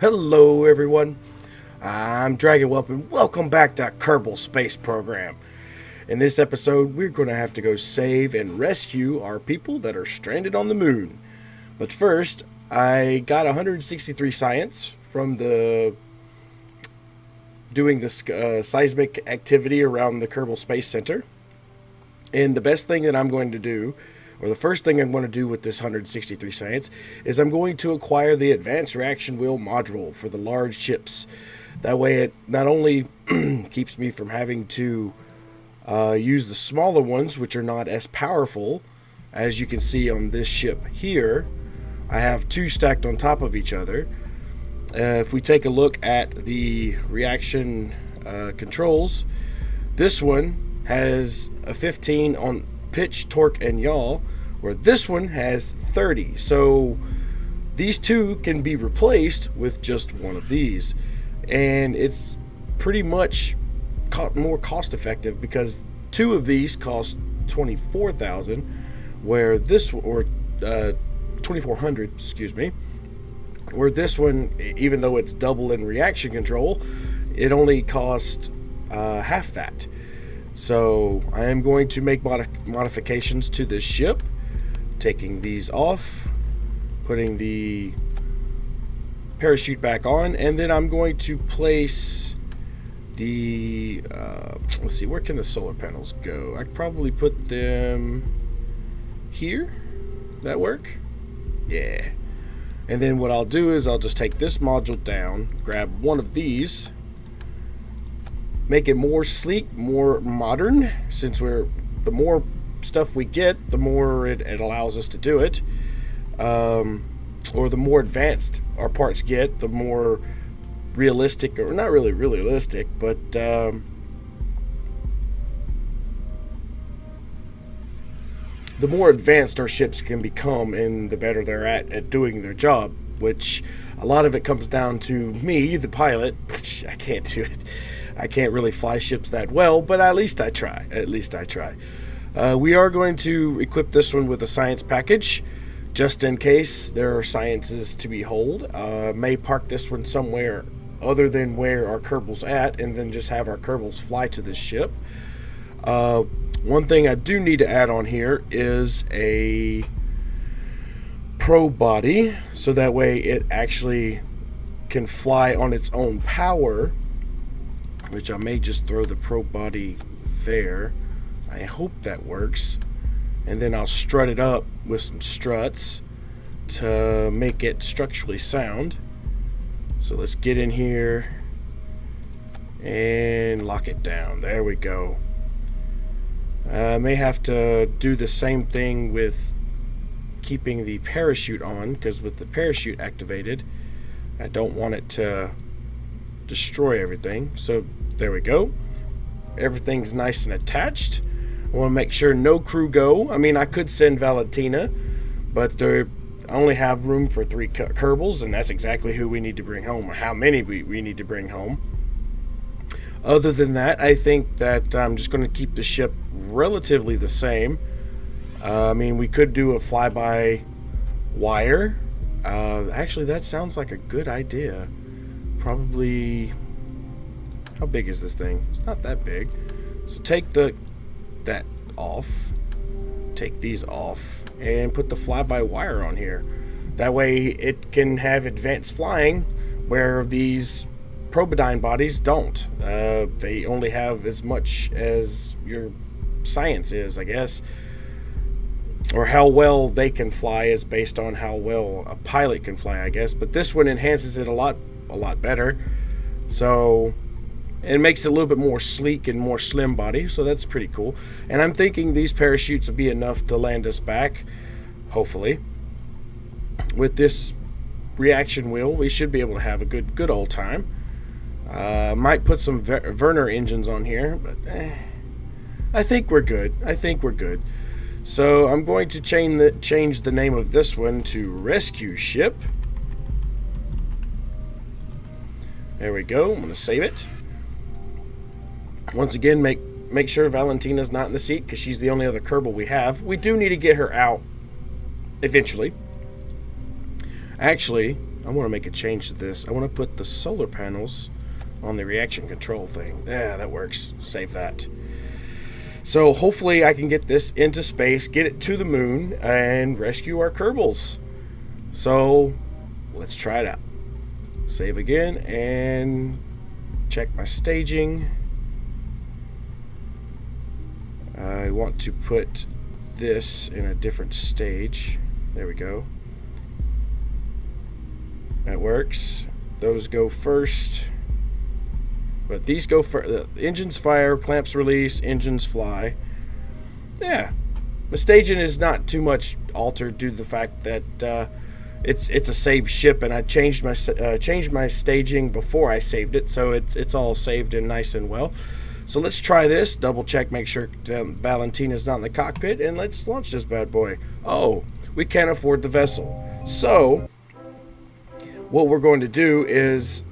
Hello, everyone. I'm Dragon Whelp, and welcome back to Kerbal Space Program. In this episode, we're going to have to go save and rescue our people that are stranded on the moon. But first, I got 163 science from doing this seismic activity around the Kerbal Space Center. And the best thing that I'm going to do, or the first thing I'm going to do with this 163 science, is I'm going to acquire the Advanced Reaction Wheel module for the large ships. That way it not only keeps me from having to use the smaller ones, which are not as powerful, as you can see on this ship here. I have two stacked on top of each other. If we take a look at the reaction controls, this one has a 15 on pitch, torque, and yaw, where this one has 30. So these two can be replaced with just one of these, and it's pretty much more cost effective because two of these cost 24,000, where this, or 2,400, excuse me, where this one, even though it's double in reaction control, it only costs half that. So I am going to make modifications to this ship, taking these off, putting the parachute back on, and then I'm going to place the, let's see, where can the solar panels go? I could probably put them here. That work? Yeah. And then what I'll do is I'll just take this module down, grab one of these, make it more sleek, more modern, since the more stuff we get, the more it allows us to do it. Or the more advanced our parts get, the more realistic, or not really realistic, but the more advanced our ships can become, and the better they're at doing their job, which a lot of it comes down to me, the pilot, which I can't do it. I can't really fly ships that well, but at least I try. We are going to equip this one with a science package, just in case there are sciences to behold. May park this one somewhere other than where our Kerbal's at, and then just have our Kerbals fly to this ship. One thing I do need to add on here is a probe body, so that way it actually can fly on its own power, which I may just throw the probe body there. I hope that works. And then I'll strut it up with some struts to make it structurally sound. So let's get in here and lock it down. There we go. I may have to do the same thing with keeping the parachute on, because with the parachute activated, I don't want it to destroy everything. So there we go. Everything's nice and attached. I want to make sure no crew go. I mean, I could send Valentina, but I only have room for 3 Kerbals, and that's exactly who we need to bring home, or how many we need to bring home. Other than that, I think that I'm just going to keep the ship relatively the same. I mean, we could do a fly-by-wire. Actually, that sounds like a good idea. Probably, how big is this thing? It's not that big. So take that off, take these off, and put the fly-by-wire on here. That way it can have advanced flying, where these Probodyne bodies don't. They only have as much as your science is, I guess, or how well they can fly is based on how well a pilot can fly, I guess. But this one enhances it a lot better. So it makes it a little bit more sleek and more slim body, so that's pretty cool. And I'm thinking these parachutes will be enough to land us back, hopefully. With this reaction wheel, we should be able to have a good old time. Might put some Werner engines on here, but I think we're good. So I'm going to change the name of this one to Rescue Ship. There we go. I'm going to save it. Once again, make sure Valentina's not in the seat, because she's the only other Kerbal we have. We do need to get her out eventually. Actually, I want to make a change to this. I want to put the solar panels on the reaction control thing. Yeah, that works. Save that. So hopefully I can get this into space, get it to the moon, and rescue our Kerbals. So let's try it out. Save again and check my staging. I want to put this in a different stage. There we go. That works. Those go first. But these go first. The engines fire, clamps release, engines fly. Yeah. The staging is not too much altered due to the fact that it's a saved ship, and I changed my staging before I saved it, so it's all saved and nice and well. So let's try this. Double check, make sure Valentina's not in the cockpit, and let's launch this bad boy. Oh, we can't afford the vessel. So what we're going to do is,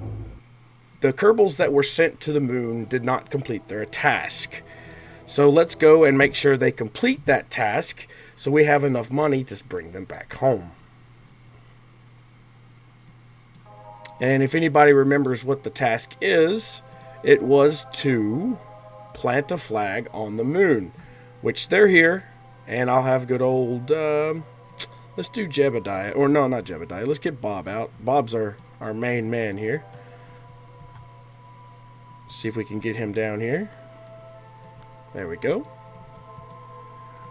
the Kerbals that were sent to the moon did not complete their task. So let's go and make sure they complete that task so we have enough money to bring them back home. And if anybody remembers what the task is, it was to plant a flag on the moon, which they're here, and I'll have good old, let's do Jebediah, or no, not Jebediah, let's get Bob out. Bob's our main man here. See if we can get him down here. There we go.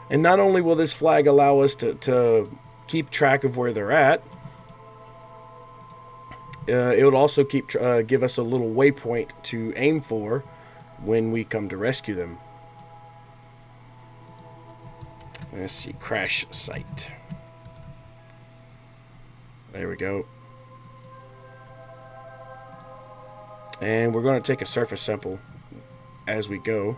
And not only will this flag allow us to keep track of where they're at, it will also give us a little waypoint to aim for when we come to rescue them. Let's see, crash site. There we go. And we're going to take a surface sample as we go.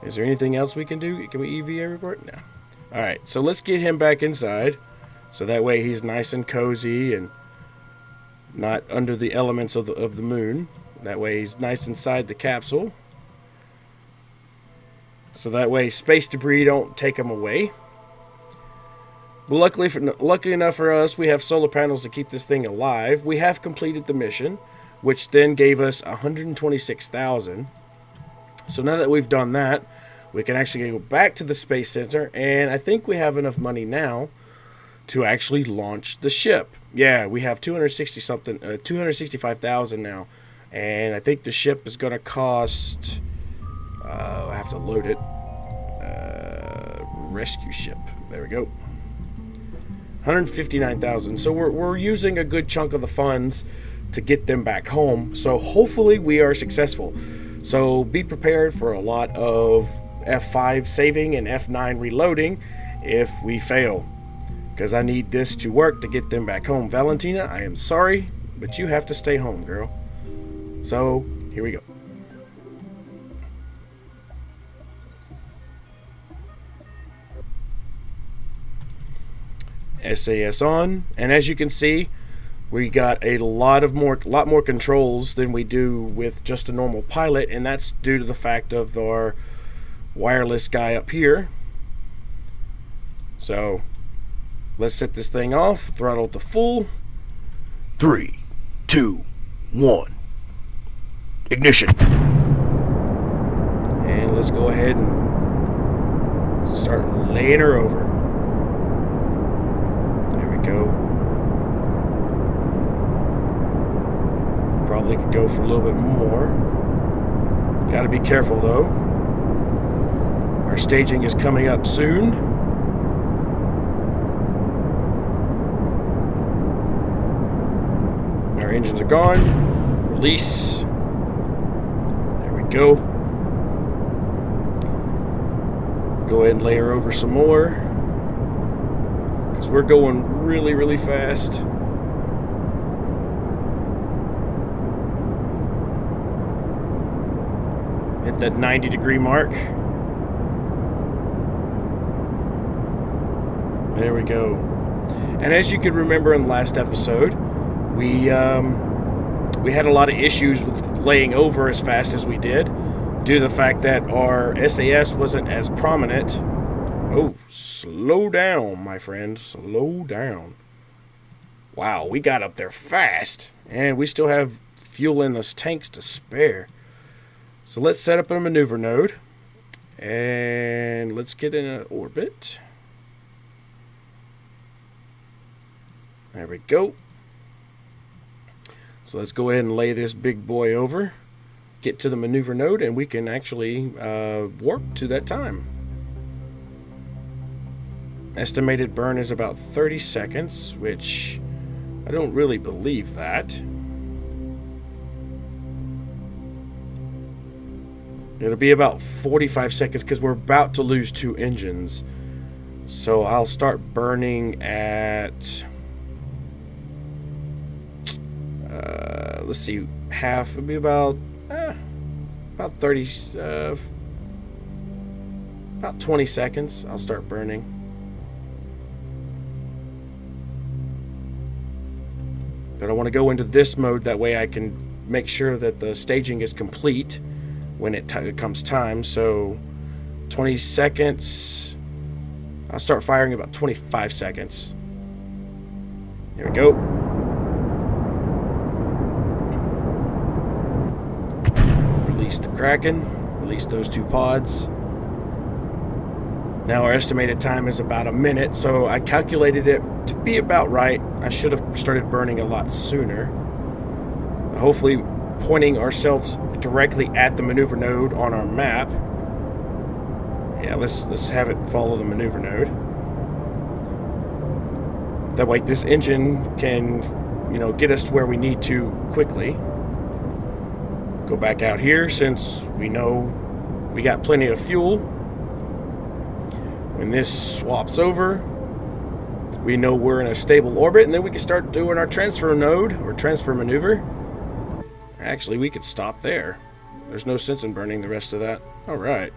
Is there anything else we can do? Can we EVA report? No. Alright, so let's get him back inside. So that way he's nice and cozy and not under the elements of the moon. That way he's nice inside the capsule. So that way space debris don't take him away. But luckily enough for us, we have solar panels to keep this thing alive. We have completed the mission, which then gave us 126,000. So now that we've done that, we can actually go back to the Space Center, and I think we have enough money now to actually launch the ship. Yeah, we have 265,000 now, and I think the ship is going to cost. I have to load it. Rescue ship. There we go. 159,000. So we're using a good chunk of the funds to get them back home. So hopefully we are successful. So be prepared for a lot of F5 saving and F9 reloading if we fail, because I need this to work to get them back home. Valentina, I am sorry, but you have to stay home, girl. So here we go. SAS on, and as you can see, we got a lot more controls than we do with just a normal pilot, and that's due to the fact of our wireless guy up here. So let's set this thing off, throttle to full. 3, 2, 1, ignition. And let's go ahead and start laying her over. Go. Probably could go for a little bit more. Got to be careful though. Our staging is coming up soon. Our engines are gone. Release. There we go. Go ahead and lay her over some more. We're going really, really fast. Hit that 90-degree mark. There we go. And as you can remember in the last episode, we had a lot of issues with laying over as fast as we did due to the fact that our SAS wasn't as prominent. Oh, slow down, my friend. Slow down. Wow, we got up there fast. And we still have fuel in those tanks to spare. So let's set up a maneuver node. And let's get in an orbit. There we go. So let's go ahead and lay this big boy over. Get to the maneuver node, and we can actually warp to that time. Estimated burn is about 30 seconds, which I don't really believe that. It'll be about 45 seconds because we're about to lose 2 engines. So I'll start burning at, let's see, half. It'll be about 30, about 20 seconds. I'll start burning. But I want to go into this mode, that way I can make sure that the staging is complete when it comes time. So 20 seconds. I'll start firing about 25 seconds. There we go. Release the Kraken. Release those 2 pods. Now our estimated time is about a minute, so I calculated it to be about right. I should have started burning a lot sooner. Hopefully pointing ourselves directly at the maneuver node on our map. Yeah, let's have it follow the maneuver node. That way this engine can, get us to where we need to quickly. Go back out here since we know we got plenty of fuel. When this swaps over, we know we're in a stable orbit, and then we can start doing our transfer node or transfer maneuver. Actually, we could stop there. There's no sense in burning the rest of that. All right.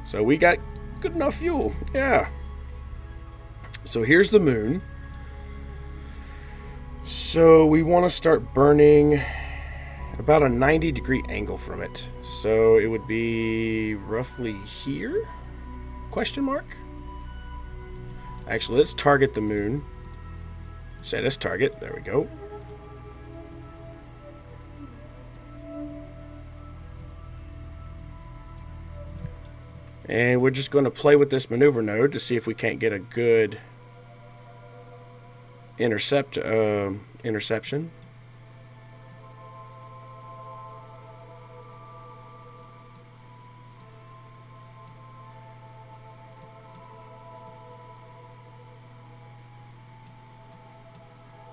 So we got good enough fuel. Yeah. So here's the moon. So we want to start burning about a 90-degree angle from it. So it would be roughly here? Question mark? Actually, let's target the moon. Set as target. There we go. And we're just going to play with this maneuver node to see if we can't get a good interception.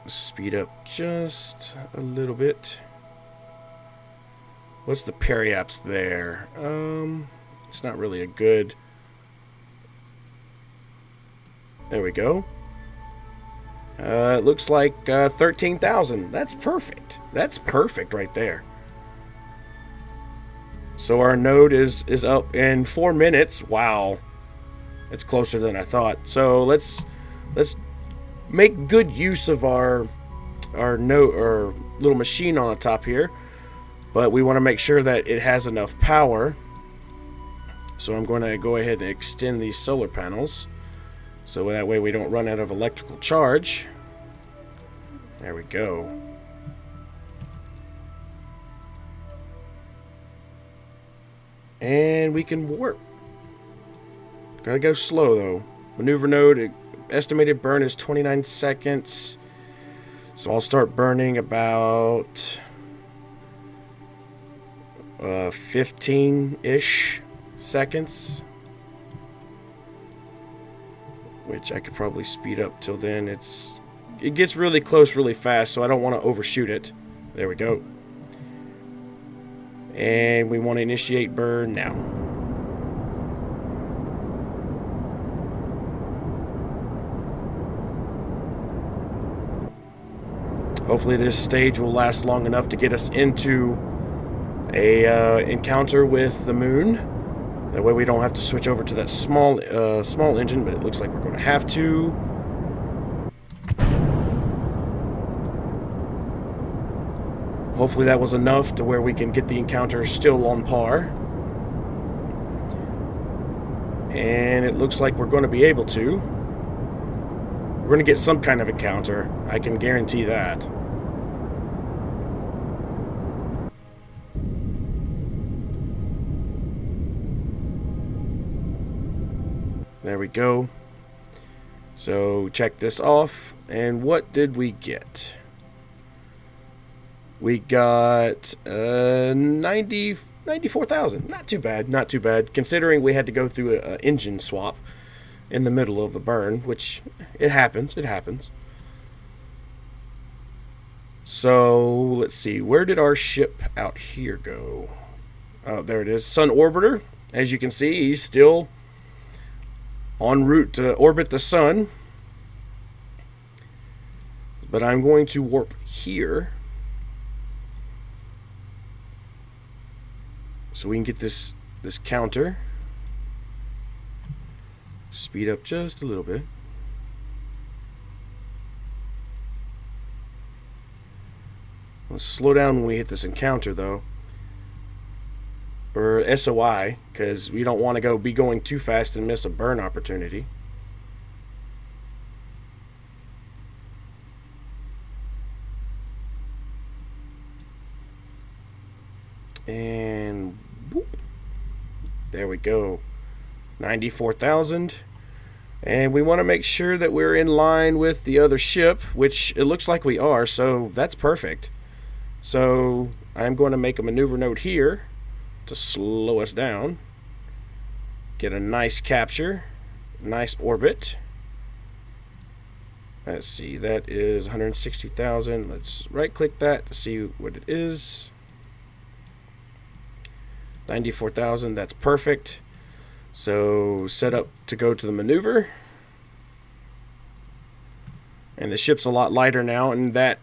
Speed up just a little bit. What's the periaps there? It's not really a good. There we go. It looks like 13,000. That's perfect. That's perfect right there. So our node is up in 4 minutes. Wow, it's closer than I thought. So let's make good use of our node, or little machine on the top here. But we want to make sure that it has enough power. So I'm going to go ahead and extend these solar panels, so that way we don't run out of electrical charge. There we go. And we can warp. Gotta go slow though. Maneuver node, estimated burn is 29 seconds. So I'll start burning about 15-ish seconds, which I could probably speed up till then. It gets really close really fast, so I don't want to overshoot it. There we go. And we want to initiate burn now. Hopefully this stage will last long enough to get us into a encounter with the moon. That way we don't have to switch over to that small engine, but it looks like we're going to have to. Hopefully that was enough to where we can get the encounter still on par. And it looks like we're going to be able to. We're going to get some kind of encounter. I can guarantee that. There we go. So check this off. And what did we get? We got 94,000. Not too bad. Not too bad. Considering we had to go through an engine swap in the middle of the burn, which it happens. It happens. So let's see. Where did our ship out here go? Oh, there it is. Sun Orbiter. As you can see, he's still en route to orbit the sun. But I'm going to warp here so we can get this counter. Speed up just a little bit. Let's slow down when we hit this encounter, though. Or SOI, because we don't want to be going too fast and miss a burn opportunity. And boop. There we go. 94,000. And we want to make sure that we're in line with the other ship, which it looks like we are, so that's perfect. So I'm going to make a maneuver node here to slow us down. Get a nice capture, nice orbit. Let's see, that is 160,000. Let's right click that to see what it is. 94,000, that's perfect. So set up to go to the maneuver. And the ship's a lot lighter now, and that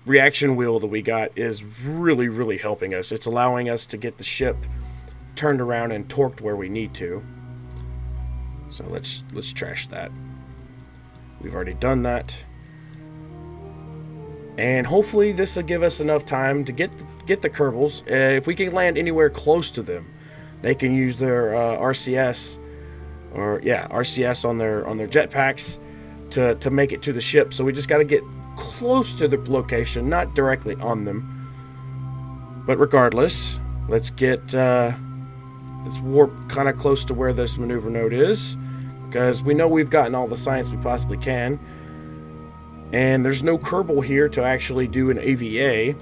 reaction wheel that we got is really, really helping us. It's allowing us to get the ship turned around and torqued where we need to. So let's trash that. We've already done that. And hopefully this will give us enough time to get the Kerbals. If we can land anywhere close to them, they can use their RCS RCS on their jetpacks to make it to the ship. So we just got to get close to the location, not directly on them. But regardless, let's warp kind of close to where this maneuver node is, because we know we've gotten all the science we possibly can. And there's no Kerbal here to actually do an AVA,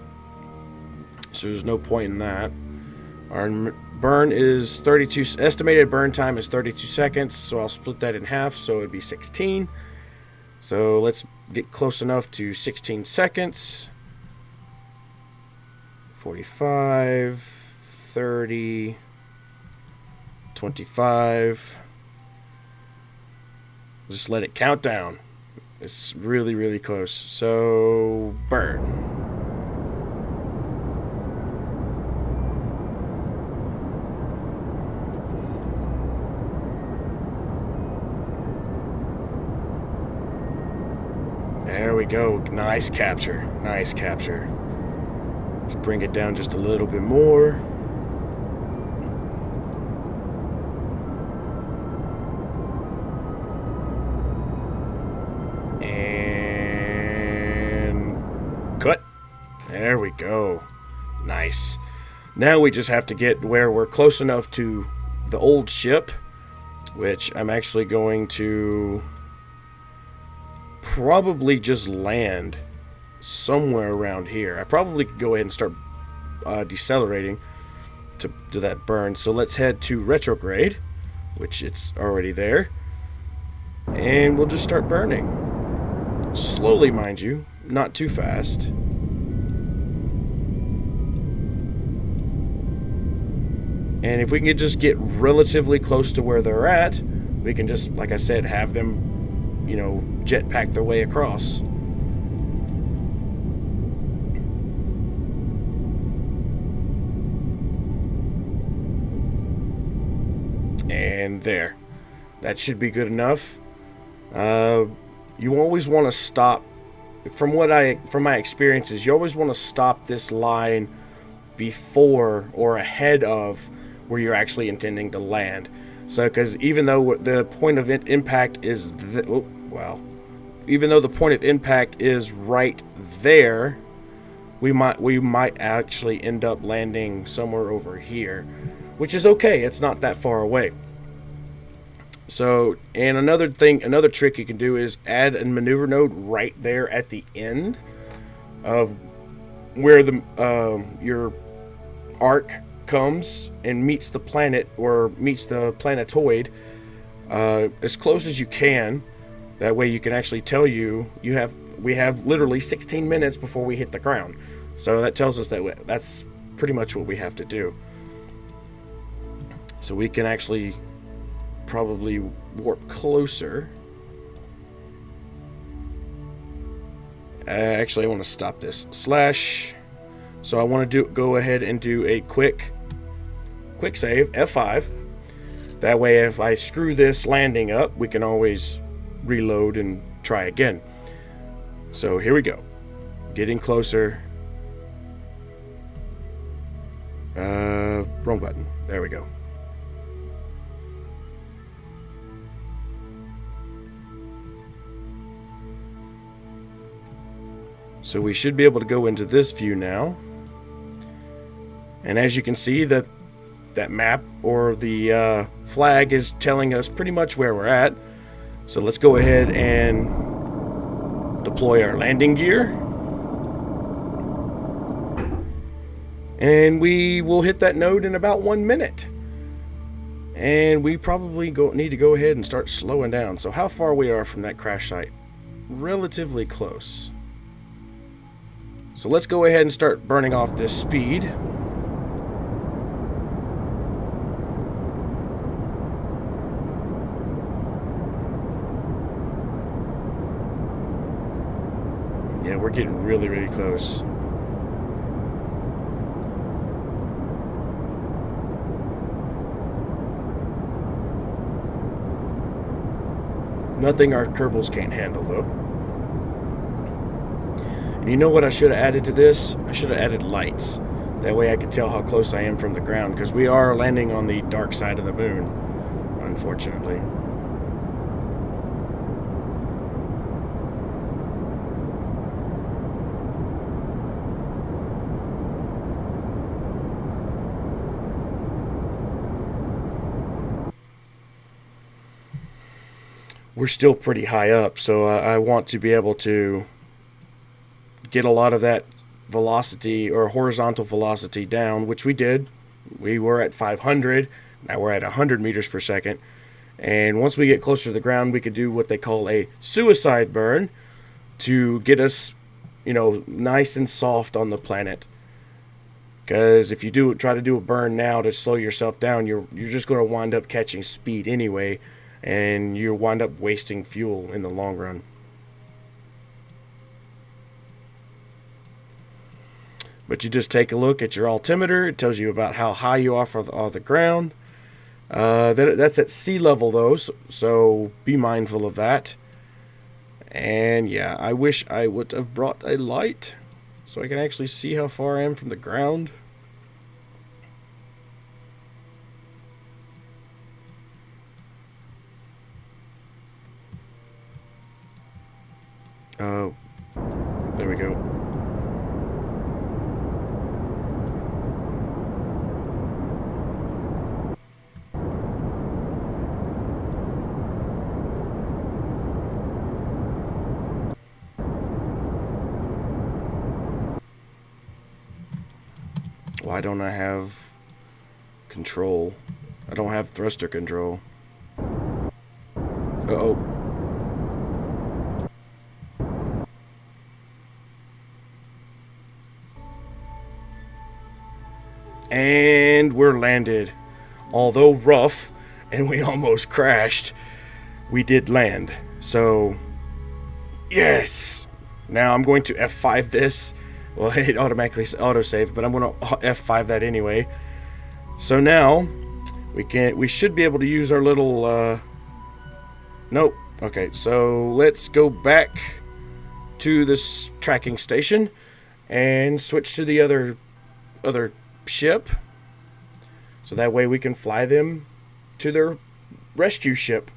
so there's no point in that. Our burn is 32, estimated burn time is 32 seconds, so I'll split that in half, so it'd be 16. So let's get close enough to 16 seconds. 45, 30, 25. Just let it count down. It's really, really close. So, burn. There we go. Nice capture. Nice capture. Let's bring it down just a little bit more. Cut. There we go. Nice. Now we just have to get where we're close enough to the old ship, which I'm actually going to probably just land somewhere around here. I probably could go ahead and start decelerating to do that burn. So let's head to retrograde, which it's already there, and we'll just start burning. Slowly, mind you. Not too fast. And if we can just get relatively close to where they're at, we can just, like I said, have them, jetpack their way across. And there. That should be good enough. You always want to stop. From my experiences, you always want to stop this line before or ahead of where you're actually intending to land. So, because even though the point of impact is well, even though the point of impact is right there, we might actually end up landing somewhere over here, which is okay. It's not that far away. So, and another trick you can do is add a maneuver node right there at the end of where the your arc comes and meets the planet, or meets the planetoid, as close as you can. That way you can actually tell we have literally 16 minutes before we hit the ground. So that tells us that that's pretty much what we have to do. So we can actually probably warp closer. Actually, I want to stop this slash. So I want to go ahead and do a quick save, F5. That way, if I screw this landing up, we can always reload and try again. So here we go. Getting closer. Wrong button. There we go. So we should be able to go into this view now. And as you can see, that map or the flag is telling us pretty much where we're at. So let's go ahead and deploy our landing gear. And we will hit that node in about 1 minute. And we probably need to go ahead and start slowing down. So how far we are from that crash site? Relatively close. So let's go ahead and start burning off this speed. Yeah, we're getting really, really close. Nothing our Kerbals can't handle, though. And you know what I should have added to this? I should have added lights. That way I could tell how close I am from the ground, because we are landing on the dark side of the moon, unfortunately. We're still pretty high up, so I want to be able to get a lot of that velocity or horizontal velocity down, which we did. We were at 500, now we're at 100 meters per second. And once we get closer to the ground, we could do what they call a suicide burn to get us, nice and soft on the planet. Because if you try to do a burn now to slow yourself down, you're just going to wind up catching speed anyway, and you wind up wasting fuel in the long run. But you just take a look at your altimeter. It tells you about how high you are off the ground. That's at sea level, though, so be mindful of that. And yeah, I wish I would have brought a light so I can actually see how far I am from the ground. Oh, there we go. Why don't I have control? I don't have thruster control. Uh-oh. And we're landed. Although rough, and we almost crashed, we did land. So, yes! Now I'm going to F5 this. Well, it automatically autosave, but I'm going to F5 that anyway. So now, we should be able to use our little, nope. Okay, so let's go back to this tracking station and switch to the other ship, so that way we can fly them to their rescue ship.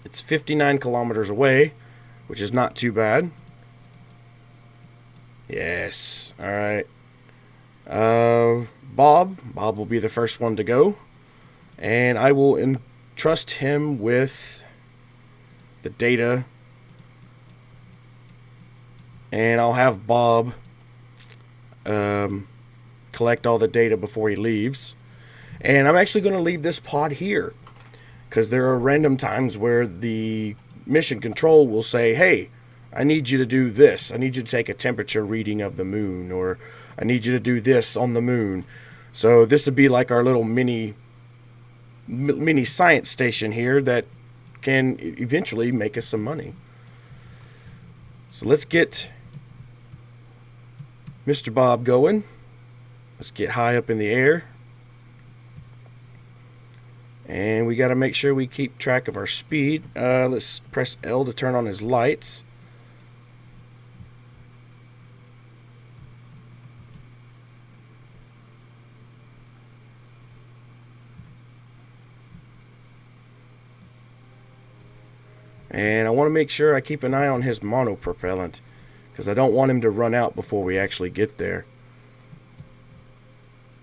It's 59 kilometers away, which is not too bad. Yes. All right. Bob will be the first one to go, and I will entrust him with the data, and I'll have Bob collect all the data before he leaves. And I'm actually going to leave this pod here, because there are random times where the mission control will say, hey, I need you to do this. I need you to take a temperature reading of the moon, or I need you to do this on the moon. So this would be like our little mini science station here that can eventually make us some money. So let's get Mr. Bob going. Let's get high up in the air. And we got to make sure we keep track of our speed. Let's press L to turn on his lights. And I want to make sure I keep an eye on his monopropellant, because I don't want him to run out before we actually get there.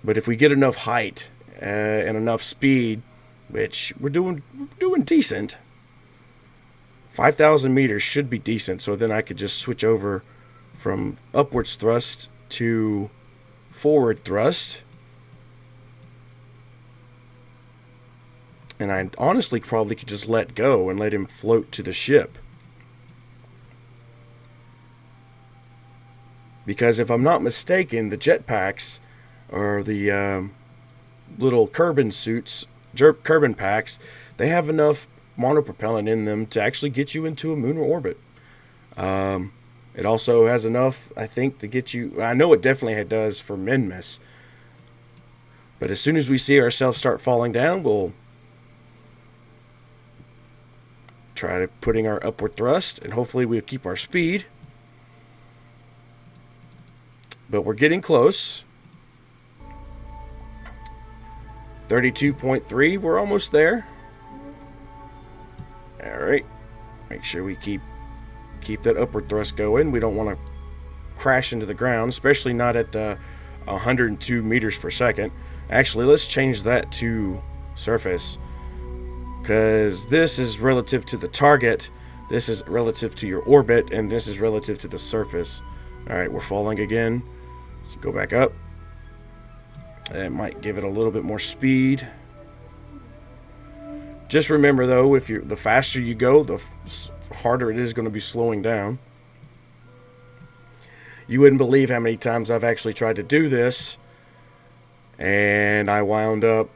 But if we get enough height and enough speed, which we're doing decent, 5,000 meters should be decent. So then I could just switch over from upwards thrust to forward thrust. And I honestly probably could just let go and let him float to the ship. Because if I'm not mistaken, the jetpacks, or the little Kerbal suits, Kerbal packs, they have enough monopropellant in them to actually get you into a lunar orbit. It also has enough, I think, to get you... I know it definitely does for Minmus. But as soon as we see ourselves start falling down, we'll try to putting our upward thrust, and hopefully we'll keep our speed. But we're getting close. 32.3, we're almost there. Alright. Make sure we keep that upward thrust going. We don't want to crash into the ground, especially not at 102 meters per second. Actually, let's change that to surface, because this is relative to the target, this is relative to your orbit, and this is relative to the surface. Alright, we're falling again. Let's go back up. That might give it a little bit more speed. Just remember though, the faster you go, the harder it is going to be slowing down. You wouldn't believe how many times I've actually tried to do this, and I wound up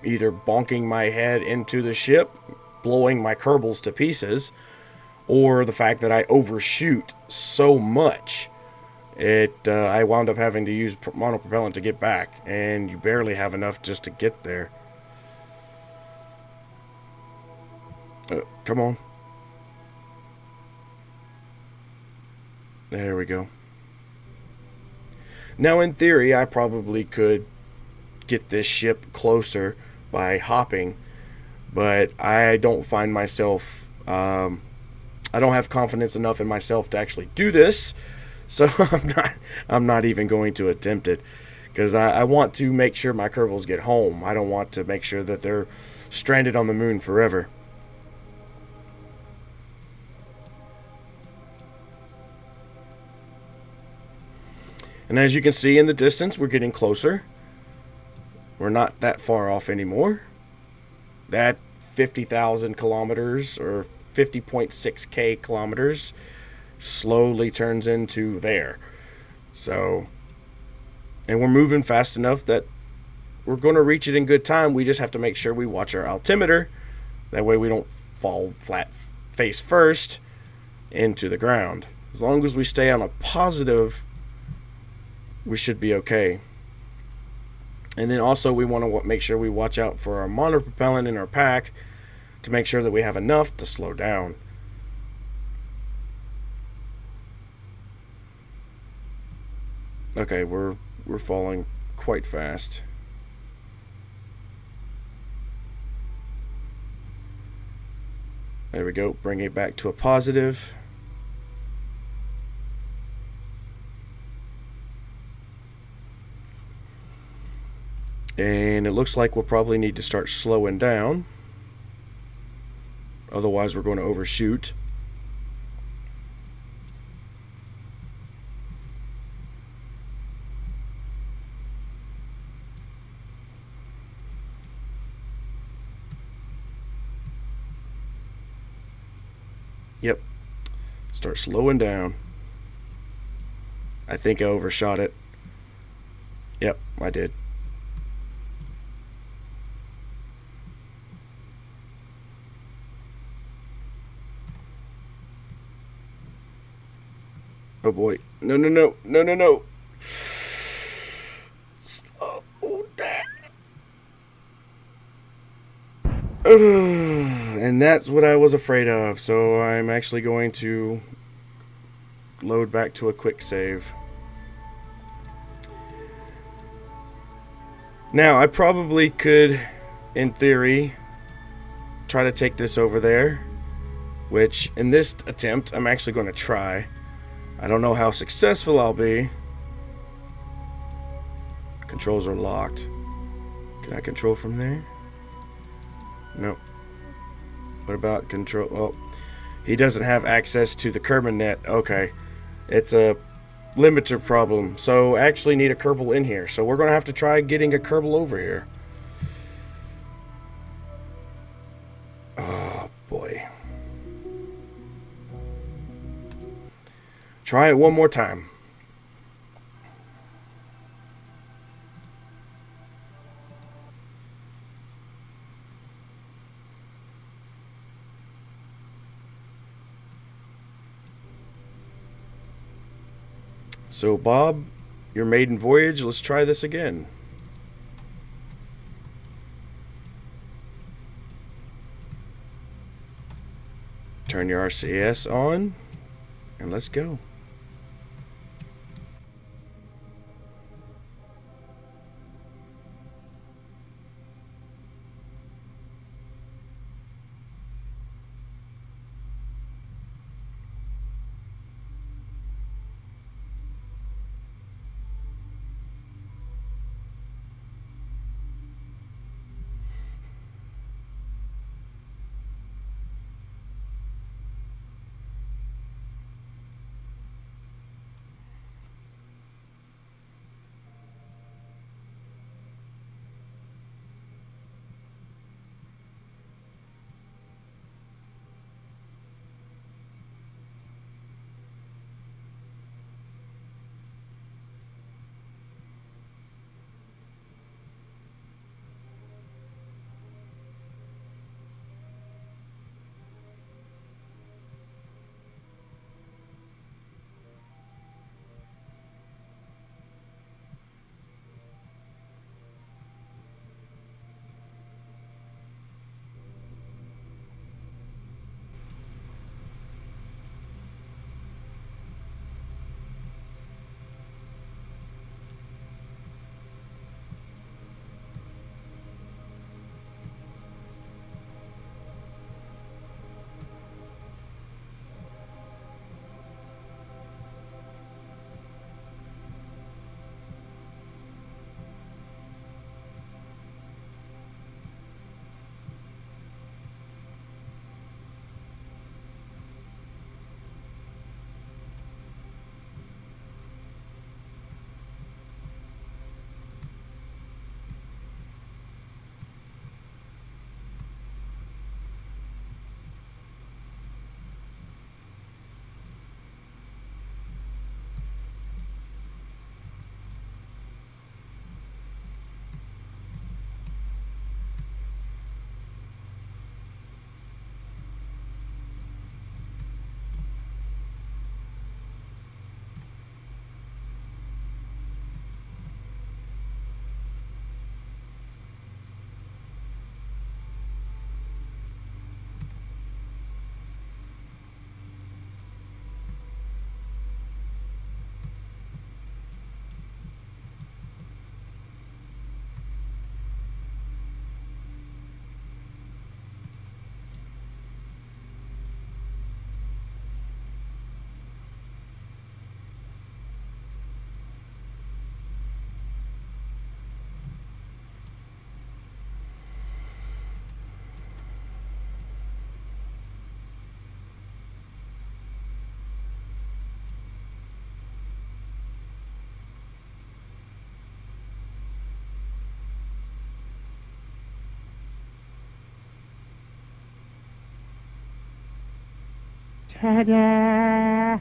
either bonking my head into the ship, blowing my Kerbals to pieces, or the fact that I overshoot so much, I wound up having to use monopropellant to get back, and you barely have enough just to get there. Come on. There we go. Now, in theory, I probably could get this ship closer by hopping, but I don't find myself, I don't have confidence enough in myself to actually do this, so I'm not even going to attempt it, because I want to make sure my Kerbals get home. I don't want to make sure that they're stranded on the moon forever. And as you can see in the distance, we're getting closer. We're not that far off anymore. That 50,000 kilometers, or 50.6k kilometers, slowly turns into there. So, and we're moving fast enough that we're going to reach it in good time. We just have to make sure we watch our altimeter. That way we don't fall flat face first into the ground. As long as we stay on a positive, we should be okay. And then also we want to make sure we watch out for our monopropellant in our pack to make sure that we have enough to slow down. Okay, we're falling quite fast. There we go. Bring it back to a positive. And it looks like we'll probably need to start slowing down. Otherwise, we're going to overshoot. Yep. Start slowing down. I think I overshot it. Yep, I did. Oh boy. No, no, no. No, no, no. Slow down. And that's what I was afraid of. So I'm actually going to load back to a quick save. Now, I probably could, in theory, try to take this over there. Which, in this attempt, I'm actually going to try. I don't know how successful I'll be. Controls are locked. Can I control from there? Nope. What about control? Oh, he doesn't have access to the Kerbal net. Okay. It's a limiter problem. So I actually need a Kerbal in here. So we're going to have to try getting a Kerbal over here. Oh, boy. Try it one more time. So, Bob, your maiden voyage, let's try this again. Turn your RCS on, and let's go. Ta-da!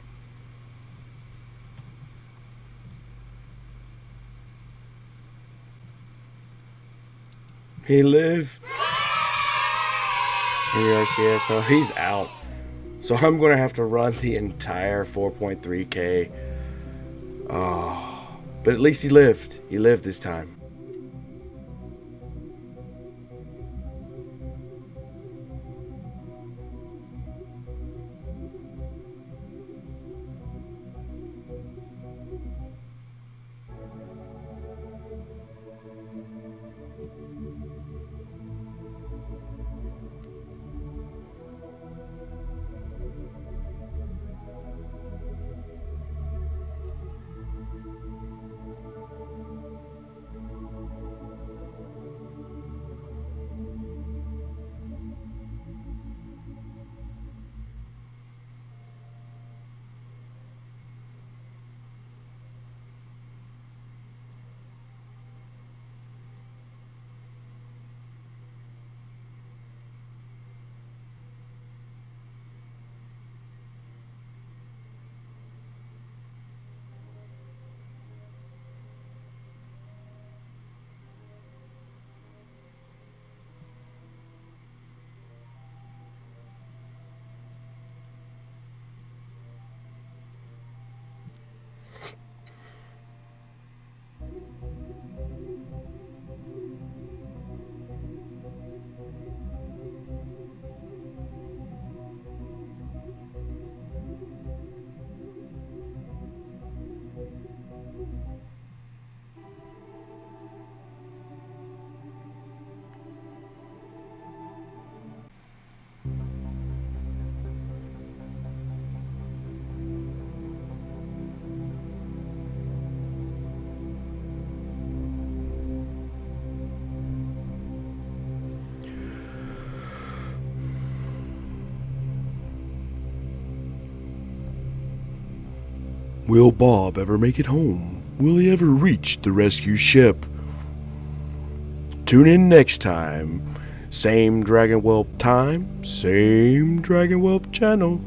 He lived. RCS, so he's out. So I'm going to have to run the entire 4.3K. Oh, but at least he lived. He lived this time. Will Bob ever make it home? Will he ever reach the rescue ship? Tune in next time. Same Dragon Whelp time, same Dragon Whelp channel.